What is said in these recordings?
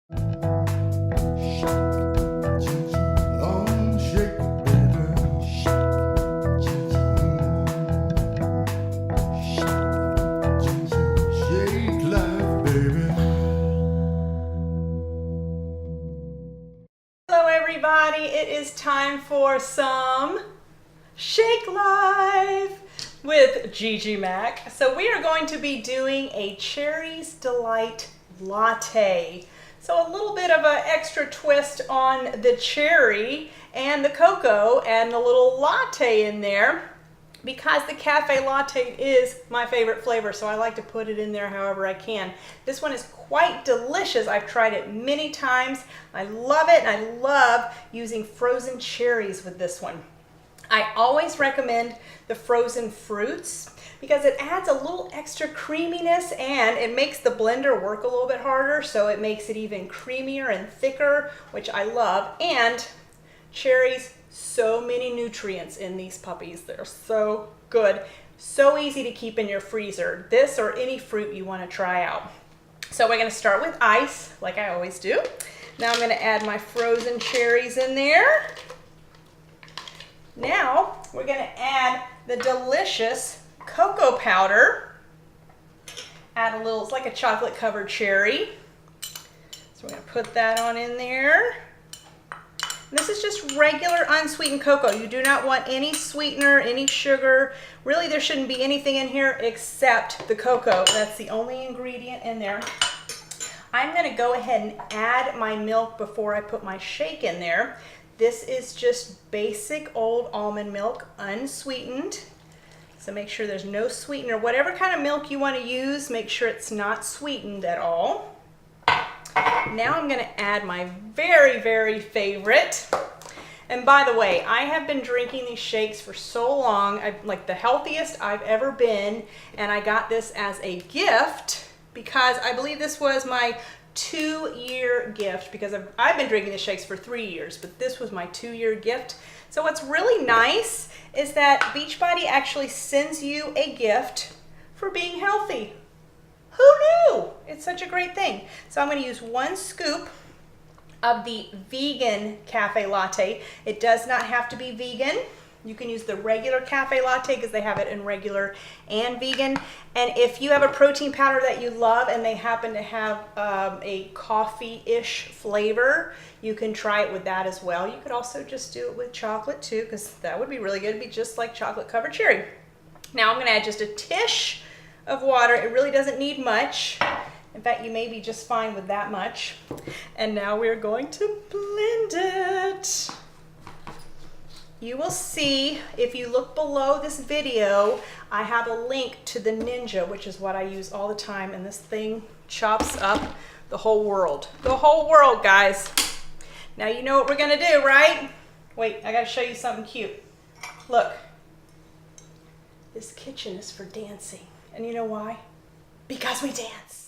Hello everybody, it is time for some Shake Live with Gigi Mac. So we are going to be doing a Cherries Delight latte. So a little bit of an extra twist on the cherry and the cocoa and the little latte in there, because the cafe latte is my favorite flavor, so I like to put it in there however I can. This one is quite delicious. I've tried it many times. I love it, and I love using frozen cherries with this one. I always recommend the frozen fruits because it adds a little extra creaminess and it makes the blender work a little bit harder, so it makes it even creamier and thicker, which I love. And cherries, so many nutrients in these puppies. They're so good. So easy to keep in your freezer. This or any fruit you want to try out. So we're going to start with ice, like I always do. Now I'm going to add my frozen cherries in there. Now we're going to add the delicious cocoa powder. Add a little, it's like a chocolate covered cherry. So we're going to put that on in there. This is just regular unsweetened cocoa. You do not want any sweetener, any sugar. Really, there shouldn't be anything in here except the cocoa. That's the only ingredient in there. I'm going to go ahead and add my milk before I put my shake in there. This is just basic old almond milk, unsweetened. So make sure there's no sweetener. Whatever kind of milk you want to use, make sure it's not sweetened at all. Now I'm going to add my very, very favorite. And by the way, I have been drinking these shakes for so long. I'm like the healthiest I've ever been. And I got this as a gift because I believe this was my 2-year gift, because I've been drinking the shakes for 3 years, but this was my 2-year gift. So what's really nice is that Beachbody actually sends you a gift for being healthy. Who knew? It's such a great thing. So I'm going to use 1 scoop of the vegan cafe latte. It does not have to be vegan. You can use the regular cafe latte because they have it in regular and vegan. And if you have a protein powder that you love and they happen to have a coffee-ish flavor, you can try it with that as well. You could also just do it with chocolate too, because that would be really good. It'd be just like chocolate covered cherry. Now I'm going to add just a tish of water. It really doesn't need much. In fact, you may be just fine with that much. And now we're going to blend it. You will see, if you look below this video, I have a link to the Ninja, which is what I use all the time, and this thing chops up the whole world. The whole world, guys. Now you know what we're gonna do, right? Wait, I gotta show you something cute. Look. This kitchen is for dancing. And you know why? Because we dance.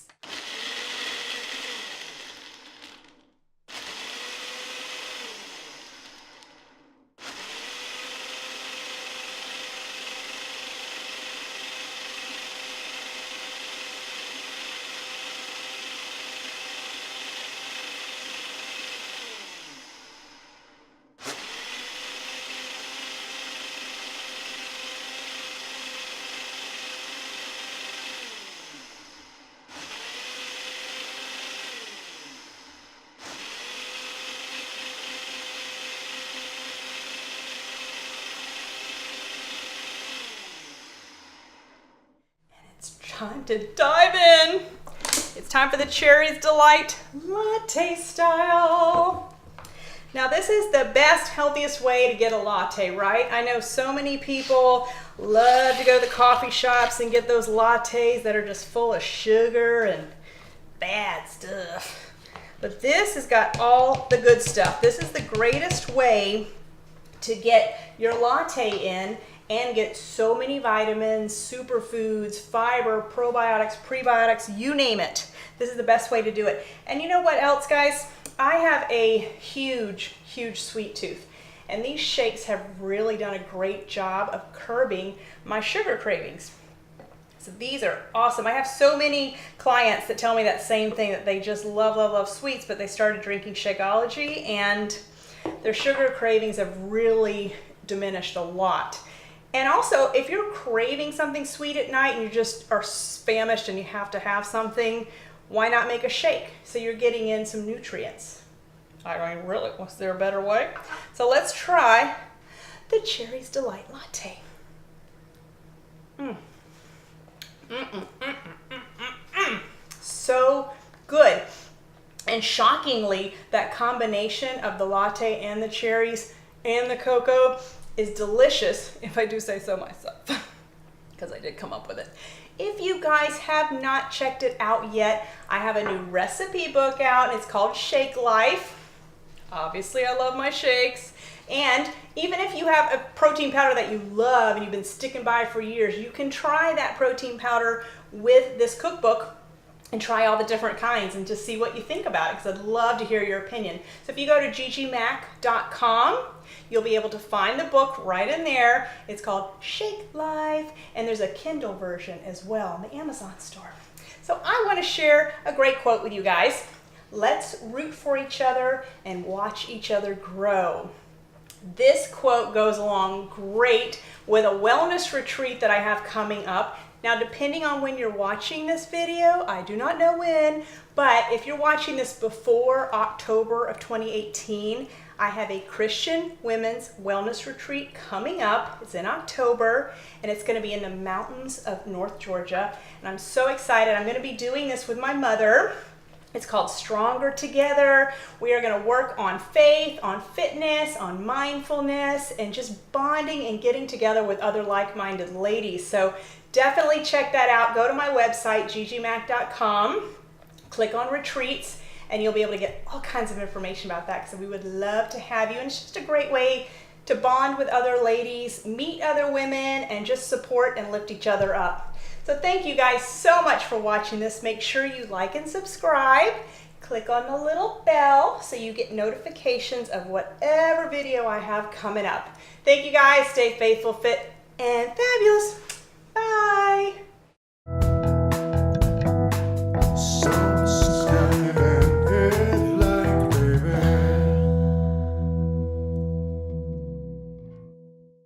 Time to dive in. It's time for the Cherries Delight latte style. Now this is the best, healthiest way to get a latte, right? I know so many people love to go to the coffee shops and get those lattes that are just full of sugar and bad stuff. But this has got all the good stuff. This is the greatest way to get your latte in and get so many vitamins, superfoods, fiber, probiotics, prebiotics, you name it. This is the best way to do it. And you know what else, guys? I have a huge, huge sweet tooth. And these shakes have really done a great job of curbing my sugar cravings. So these are awesome. I have so many clients that tell me that same thing, that they just love, love, love sweets, but they started drinking Shakeology and their sugar cravings have really diminished a lot. And also, if you're craving something sweet at night and you just are famished and you have to have something, why not make a shake? So you're getting in some nutrients. I mean, really, was there a better way? So let's try the Cherries Delight Latte. So good. And shockingly, that combination of the latte and the cherries and the cocoa is delicious, if I do say so myself, because I did come up with it. If you guys have not checked it out yet, I have a new recipe book out. It's called Shake Life. Obviously, I love my shakes. And even if you have a protein powder that you love and you've been sticking by for years, you can try that protein powder with this cookbook and try all the different kinds and just see what you think about it, because I'd love to hear your opinion. So if you go to ggmac.com, you'll be able to find the book right in there. It's called Shake Life, and there's a Kindle version as well in the Amazon store. So I want to share a great quote with you guys. Let's root for each other and watch each other grow. This quote goes along great with a wellness retreat that I have coming up. Now, depending on when you're watching this video, I do not know when, but if you're watching this before October of 2018, I have a Christian women's wellness retreat coming up. It's in October, and it's going to be in the mountains of North Georgia, and I'm so excited. I'm going to be doing this with my mother. It's called Stronger Together. We are going to work on faith, on fitness, on mindfulness, and just bonding and getting together with other like-minded ladies. So definitely check that out. Go to my website, ggmac.com, click on retreats, and you'll be able to get all kinds of information about that, because we would love to have you. And it's just a great way to bond with other ladies, meet other women, and just support and lift each other up. So thank you guys so much for watching this. Make sure you like and subscribe. Click on the little bell so you get notifications of whatever video I have coming up. Thank you guys. Stay faithful, fit, and fabulous. Bye.